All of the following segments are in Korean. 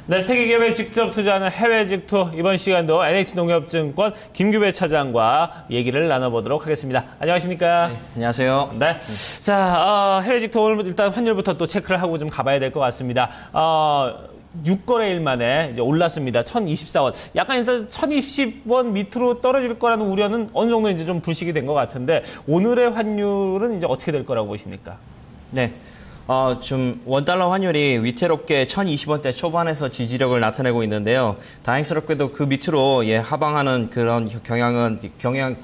네, 세계기업에 직접 투자하는 해외 직투 이번 시간도 NH농협증권 김규배 차장과 얘기를 나눠보도록 하겠습니다. 안녕하십니까? 네, 안녕하세요. 네, 자 해외 직투 오늘 일단 환율부터 또 체크를 하고 좀 가봐야 될 것 같습니다. 6거래일 만에 이제 올랐습니다. 1,024원. 약간 일단 1,020원 밑으로 떨어질 거라는 우려는 어느 정도 이제 좀 불식이 된 것 같은데 오늘의 환율은 이제 어떻게 될 거라고 보십니까? 네. 좀 원달러 환율이 위태롭게 1,020원대 초반에서 지지력을 나타내고 있는데요. 다행스럽게도 그 밑으로 하방하는 그런 경향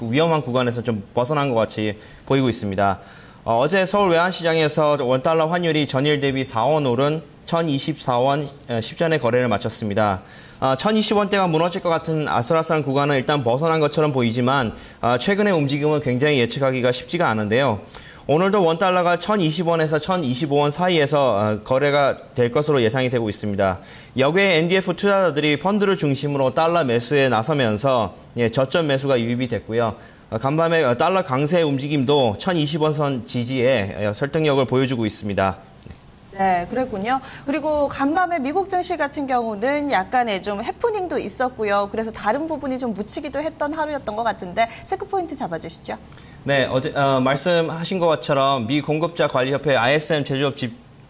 위험한 구간에서 좀 벗어난 것 같이 보이고 있습니다. 어제 서울 외환시장에서 원달러 환율이 전일 대비 4원 오른 1,024원 10전의 거래를 마쳤습니다. 1,020원대가 무너질 것 같은 아슬아슬한 구간은 일단 벗어난 것처럼 보이지만 최근의 움직임은 굉장히 예측하기가 쉽지가 않은데요. 오늘도 원달러가 1,020원에서 1,025원 사이에서 거래가 될 것으로 예상이 되고 있습니다. 여기에 NDF 투자자들이 펀드를 중심으로 달러 매수에 나서면서 저점 매수가 유입이 됐고요. 간밤에 달러 강세 움직임도 1,020원 선 지지에 설득력을 보여주고 있습니다. 네, 그랬군요. 그리고 간밤에 미국 증시 같은 경우는 약간의 좀 해프닝도 있었고요. 그래서 다른 부분이 좀 묻히기도 했던 하루였던 것 같은데 체크포인트 잡아주시죠. 네, 어제 말씀하신 것처럼 미 공급자 관리협회 ISM 제조업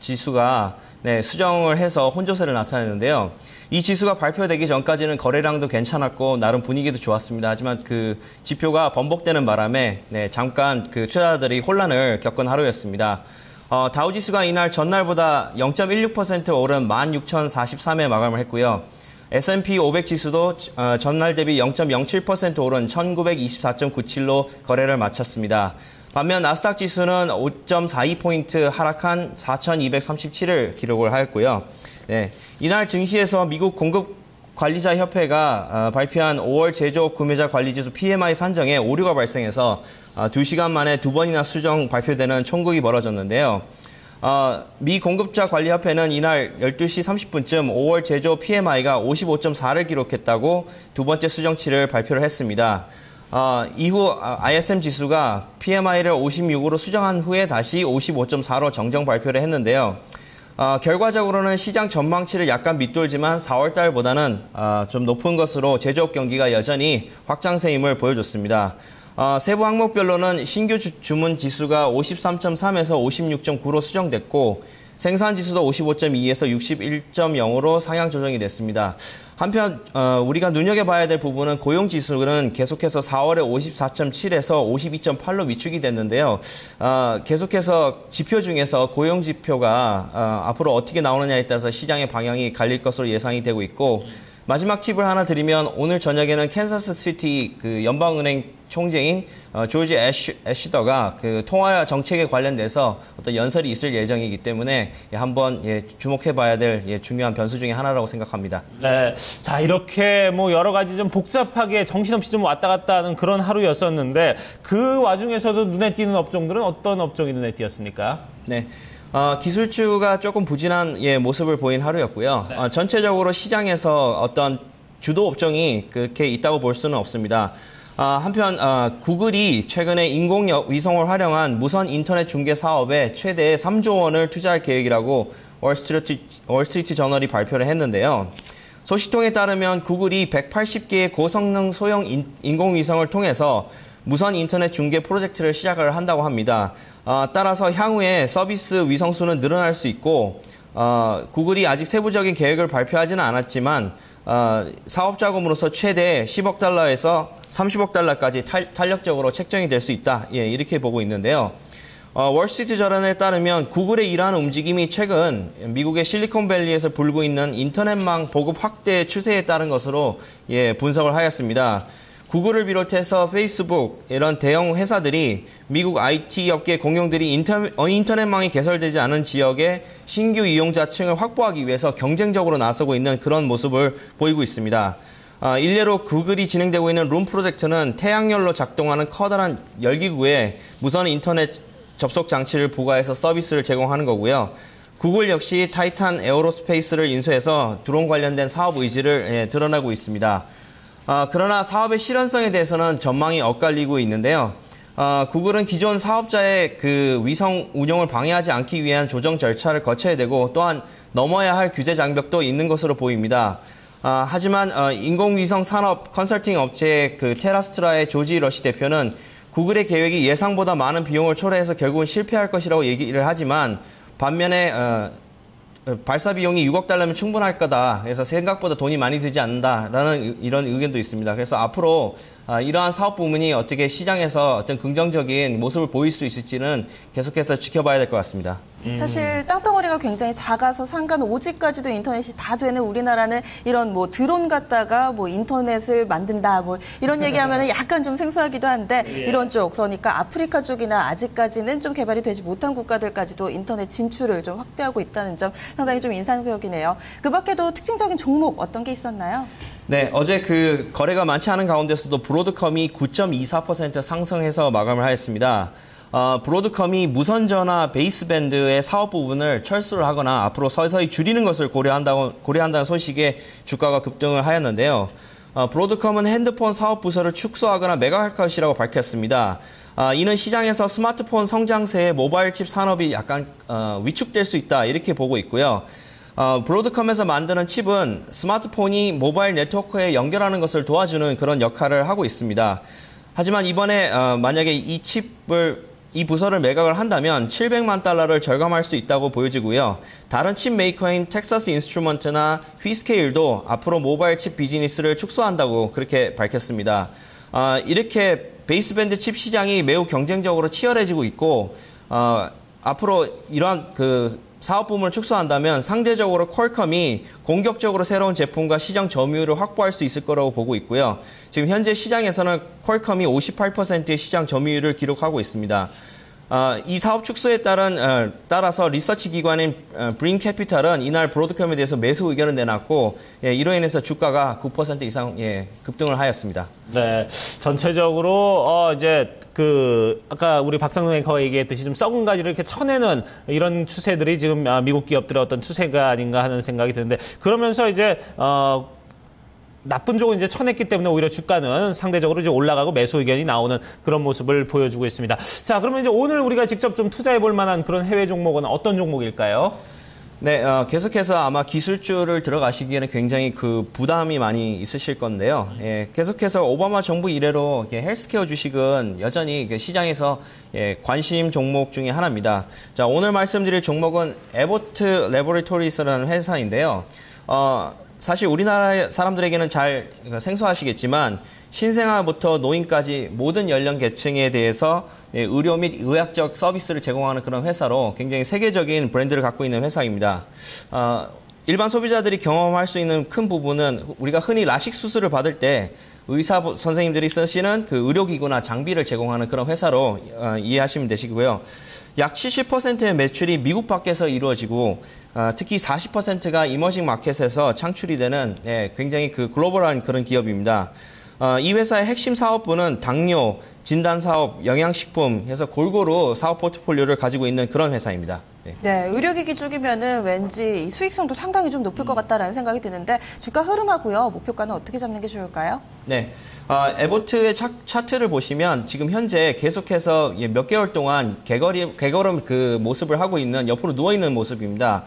지수가 수정을 해서 혼조세를 나타냈는데요. 이 지수가 발표되기 전까지는 거래량도 괜찮았고 나름 분위기도 좋았습니다. 하지만 그 지표가 번복되는 바람에 잠깐 그 투자자들이 혼란을 겪은 하루였습니다. 다우지수가 이날 전날보다 0.16% 오른 16,043에 마감을 했고요. S&P 500 지수도 전날 대비 0.07% 오른 1924.97로 거래를 마쳤습니다. 반면 나스닥 지수는 5.42포인트 하락한 4,237을 기록을 하였고요. 네, 이날 증시에서 미국 공급관리자협회가 발표한 5월 제조업 구매자 관리지수 PMI 산정에 오류가 발생해서 2시간 만에 2번이나 수정 발표되는 총극이 벌어졌는데요. 미 공급자 관리협회는 이날 12시 30분쯤 5월 제조업 PMI가 55.4를 기록했다고 두 번째 수정치를 발표를 했습니다. 이후 ISM 지수가 PMI를 56으로 수정한 후에 다시 55.4로 정정 발표를 했는데요. 결과적으로는 시장 전망치를 약간 밑돌지만 4월 달보다는 좀 높은 것으로 제조업 경기가 여전히 확장세임을 보여줬습니다. 세부 항목별로는 신규 주문 지수가 53.3에서 56.9로 수정됐고 생산 지수도 55.2에서 61.0으로 상향 조정이 됐습니다. 한편 우리가 눈여겨봐야 될 부분은 고용 지수는 계속해서 4월에 54.7에서 52.8로 위축이 됐는데요. 계속해서 지표 중에서 고용 지표가 앞으로 어떻게 나오느냐에 따라서 시장의 방향이 갈릴 것으로 예상이 되고 있고 마지막 팁을 하나 드리면 오늘 저녁에는 캔사스 시티 그 연방은행 총재인 조지 애쉬더가 그 통화 정책에 관련돼서 어떤 연설이 있을 예정이기 때문에 한번 주목해봐야 될 중요한 변수 중에 하나라고 생각합니다. 네, 자 이렇게 뭐 여러 가지 좀 복잡하게 정신없이 좀 왔다 갔다 하는 그런 하루였었는데 그 와중에서도 눈에 띄는 업종들은 어떤 업종이 눈에 띄었습니까? 네. 기술주가 조금 부진한 모습을 보인 하루였고요. 네. 전체적으로 시장에서 어떤 주도 업종이 그렇게 있다고 볼 수는 없습니다. 한편 구글이 최근에 인공위성을 활용한 무선 인터넷 중계 사업에 최대 3조 원을 투자할 계획이라고 월스트리트 저널이 발표를 했는데요. 소식통에 따르면 구글이 180개의 고성능 소형 인공위성을 통해서 무선 인터넷 중계 프로젝트를 시작을 한다고 합니다. 따라서 향후에 서비스 위성수는 늘어날 수 있고 구글이 아직 세부적인 계획을 발표하지는 않았지만 사업 자금으로서 최대 10억 달러에서 30억 달러까지 탄력적으로 책정이 될 수 있다. 이렇게 보고 있는데요. 월스트리트 저널에 따르면 구글의 이러한 움직임이 최근 미국의 실리콘밸리에서 불고 있는 인터넷망 보급 확대 추세에 따른 것으로 분석을 하였습니다. 구글을 비롯해서 페이스북 이런 대형 회사들이 미국 IT 업계 공룡들이 인터넷망이 개설되지 않은 지역의 신규 이용자층을 확보하기 위해서 경쟁적으로 나서고 있는 그런 모습을 보이고 있습니다. 일례로 구글이 진행되고 있는 룸 프로젝트는 태양열로 작동하는 커다란 열기구에 무선 인터넷 접속 장치를 부과해서 서비스를 제공하는 거고요. 구글 역시 타이탄 에어로스페이스를 인수해서 드론 관련된 사업 의지를 드러내고 있습니다. 그러나 사업의 실현성에 대해서는 전망이 엇갈리고 있는데요. 구글은 기존 사업자의 그 위성 운용을 방해하지 않기 위한 조정 절차를 거쳐야 되고 또한 넘어야 할 규제 장벽도 있는 것으로 보입니다. 하지만 인공위성 산업 컨설팅 업체 그 테라스트라의 조지 러시 대표는 구글의 계획이 예상보다 많은 비용을 초래해서 결국은 실패할 것이라고 얘기를 하지만 반면에 발사 비용이 6억 달러면 충분할 거다. 그래서 생각보다 돈이 많이 들지 않는다라는 이런 의견도 있습니다. 그래서 앞으로 이러한 사업 부문이 어떻게 시장에서 어떤 긍정적인 모습을 보일 수 있을지는 계속해서 지켜봐야 될 것 같습니다. 사실 땅덩어리가 굉장히 작아서 상간 5G까지도 인터넷이 다 되는 우리나라는 이런 뭐 드론 갖다가 뭐 인터넷을 만든다 뭐 이런 얘기하면 약간 좀 생소하기도 한데 이런 쪽 그러니까 아프리카 쪽이나 아직까지는 좀 개발이 되지 못한 국가들까지도 인터넷 진출을 좀 확대하고 있다는 점 상당히 좀 인상적이네요. 그 밖에도 특징적인 종목 어떤 게 있었나요? 네, 어제 그 거래가 많지 않은 가운데서도 브로드컴이 9.24% 상승해서 마감을 하였습니다. 브로드컴이 무선전화 베이스밴드의 사업 부분을 철수를 하거나 앞으로 서서히 줄이는 것을 고려한다는 소식에 주가가 급등을 하였는데요. 브로드컴은 핸드폰 사업 부서를 축소하거나 매각할 것이라고 밝혔습니다. 이는 시장에서 스마트폰 성장세에 모바일 칩 산업이 약간 위축될 수 있다 이렇게 보고 있고요. 브로드컴에서 만드는 칩은 스마트폰이 모바일 네트워크에 연결하는 것을 도와주는 그런 역할을 하고 있습니다. 하지만 이번에 만약에 이 부서를 매각을 한다면 700만 달러를 절감할 수 있다고 보여지고요. 다른 칩 메이커인 텍사스 인스트루먼트나 휘스케일도 앞으로 모바일 칩 비즈니스를 축소한다고 그렇게 밝혔습니다. 이렇게 베이스밴드 칩 시장이 매우 경쟁적으로 치열해지고 있고 앞으로 이러한 그 사업 부문을 축소한다면 상대적으로 퀄컴이 공격적으로 새로운 제품과 시장 점유율을 확보할 수 있을 거라고 보고 있고요. 지금 현재 시장에서는 퀄컴이 58%의 시장 점유율을 기록하고 있습니다. 이 사업 축소에 따라서 리서치 기관인 브린 캐피탈은 이날 브로드컴에 대해서 매수 의견을 내놨고 이로 인해서 주가가 9% 이상 급등을 하였습니다. 네, 전체적으로 이제 아까 우리 박상동 앵커가 얘기했듯이 좀 썩은 가지를 이렇게 쳐내는 이런 추세들이 지금 미국 기업들의 어떤 추세가 아닌가 하는 생각이 드는데 그러면서 이제 나쁜 쪽은 이제 쳐냈기 때문에 오히려 주가는 상대적으로 이제 올라가고 매수 의견이 나오는 그런 모습을 보여주고 있습니다. 자, 그러면 이제 오늘 우리가 직접 좀 투자해 볼 만한 그런 해외 종목은 어떤 종목일까요? 네, 계속해서 아마 기술주를 들어가시기에는 굉장히 그 부담이 많이 있으실 건데요. 계속해서 오바마 정부 이래로 헬스케어 주식은 여전히 시장에서 관심 종목 중에 하나입니다. 자, 오늘 말씀드릴 종목은 에보트 레보레토리스라는 회사인데요. 사실 우리나라 사람들에게는 잘 생소하시겠지만 신생아부터 노인까지 모든 연령 계층에 대해서 의료 및 의학적 서비스를 제공하는 그런 회사로 굉장히 세계적인 브랜드를 갖고 있는 회사입니다. 일반 소비자들이 경험할 수 있는 큰 부분은 우리가 흔히 라식 수술을 받을 때 의사 선생님들이 쓰시는 그 의료기구나 장비를 제공하는 그런 회사로 이해하시면 되시고요. 약 70%의 매출이 미국 밖에서 이루어지고 특히 40%가 이머징 마켓에서 창출이 되는 굉장히 그 글로벌한 그런 기업입니다. 이 회사의 핵심 사업부는 당뇨, 진단사업, 영양식품 해서 골고루 사업 포트폴리오를 가지고 있는 그런 회사입니다. 네, 의료기기 쪽이면은 왠지 수익성도 상당히 좀 높을 것 같다라는 생각이 드는데 주가 흐름하고요. 목표가는 어떻게 잡는 게 좋을까요? 네. 에보트의 차트를 보시면 지금 현재 계속해서 몇 개월 동안 개걸음 그 모습을 하고 있는 옆으로 누워있는 모습입니다.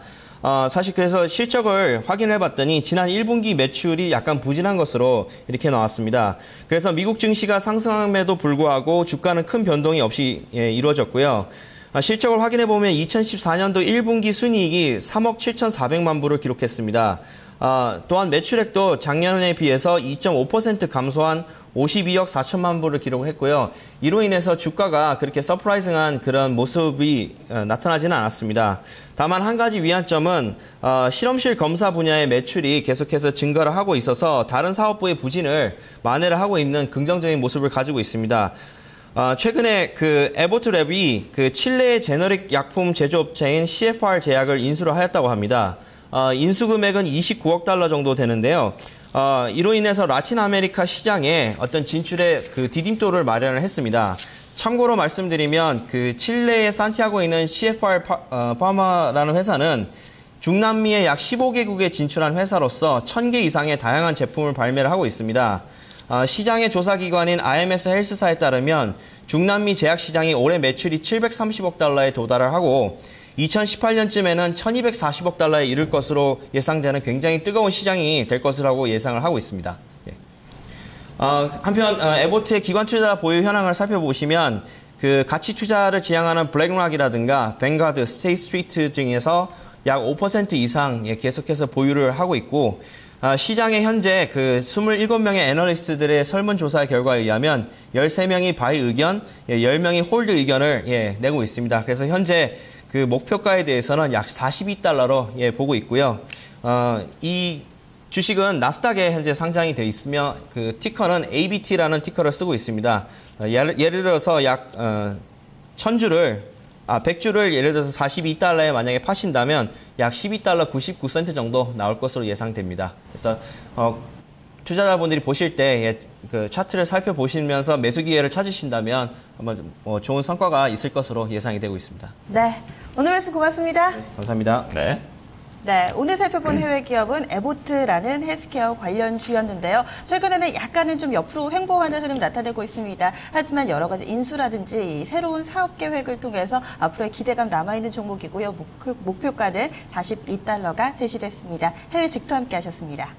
사실 그래서 실적을 확인해 봤더니 지난 1분기 매출이 약간 부진한 것으로 이렇게 나왔습니다. 그래서 미국 증시가 상승함에도 불구하고 주가는 큰 변동이 없이 이루어졌고요. 실적을 확인해 보면 2014년도 1분기 순이익이 3억 7,400만 불을 기록했습니다. 또한 매출액도 작년에 비해서 2.5% 감소한 52억 4천만 불을 기록했고요. 이로 인해서 주가가 그렇게 서프라이징한 그런 모습이 나타나지는 않았습니다. 다만 한 가지 위안점은 실험실 검사 분야의 매출이 계속해서 증가를 하고 있어서 다른 사업부의 부진을 만회를 하고 있는 긍정적인 모습을 가지고 있습니다. 최근에 그 에보트 랩이 그 칠레의 제너릭 약품 제조업체인 CFR 제약을 인수를 하였다고 합니다. 인수 금액은 29억 달러 정도 되는데요. 이로 인해서 라틴 아메리카 시장에 어떤 진출의 그 디딤돌을 마련을 했습니다. 참고로 말씀드리면 그 칠레의 산티아고에 있는 CFR 파마라는 회사는 중남미의 약 15개국에 진출한 회사로서 1000개 이상의 다양한 제품을 발매를 하고 있습니다. 시장의 조사기관인 IMS 헬스사에 따르면 중남미 제약 시장이 올해 매출이 730억 달러에 도달을 하고 2018년쯤에는 1240억 달러에 이를 것으로 예상되는 굉장히 뜨거운 시장이 될 것이라고 예상을 하고 있습니다. 한편 에보트의 기관 투자 보유 현황을 살펴보시면 그 가치 투자를 지향하는 블랙락이라든가 뱅가드, 스테이트 스트리트 등에서 약 5% 이상 계속해서 보유를 하고 있고 시장에 현재 그 27명의 애널리스트들의 설문조사 결과에 의하면 13명이 바이 의견, 10명이 홀드 의견을 내고 있습니다. 그래서 현재 그 목표가에 대해서는 약 42달러로 보고 있고요. 이 주식은 나스닥에 현재 상장이 되어 있으며 그 티커는 ABT라는 티커를 쓰고 있습니다. 예를 들어서 약 100주를 예를 들어서 42달러에 만약에 파신다면 약 12달러 99센트 정도 나올 것으로 예상됩니다. 그래서 투자자분들이 보실 때 그 차트를 살펴보시면서 매수 기회를 찾으신다면 한번 좋은 성과가 있을 것으로 예상이 되고 있습니다. 네, 오늘 말씀 고맙습니다. 감사합니다. 네. 네, 오늘 살펴본 해외 기업은 에보트라는 헬스케어 관련주였는데요. 최근에는 약간은 좀 옆으로 횡보하는 흐름 나타내고 있습니다. 하지만 여러 가지 인수라든지 새로운 사업 계획을 통해서 앞으로의 기대감 남아있는 종목이고요. 목표가는 42달러가 제시됐습니다. 해외 직투 함께 하셨습니다.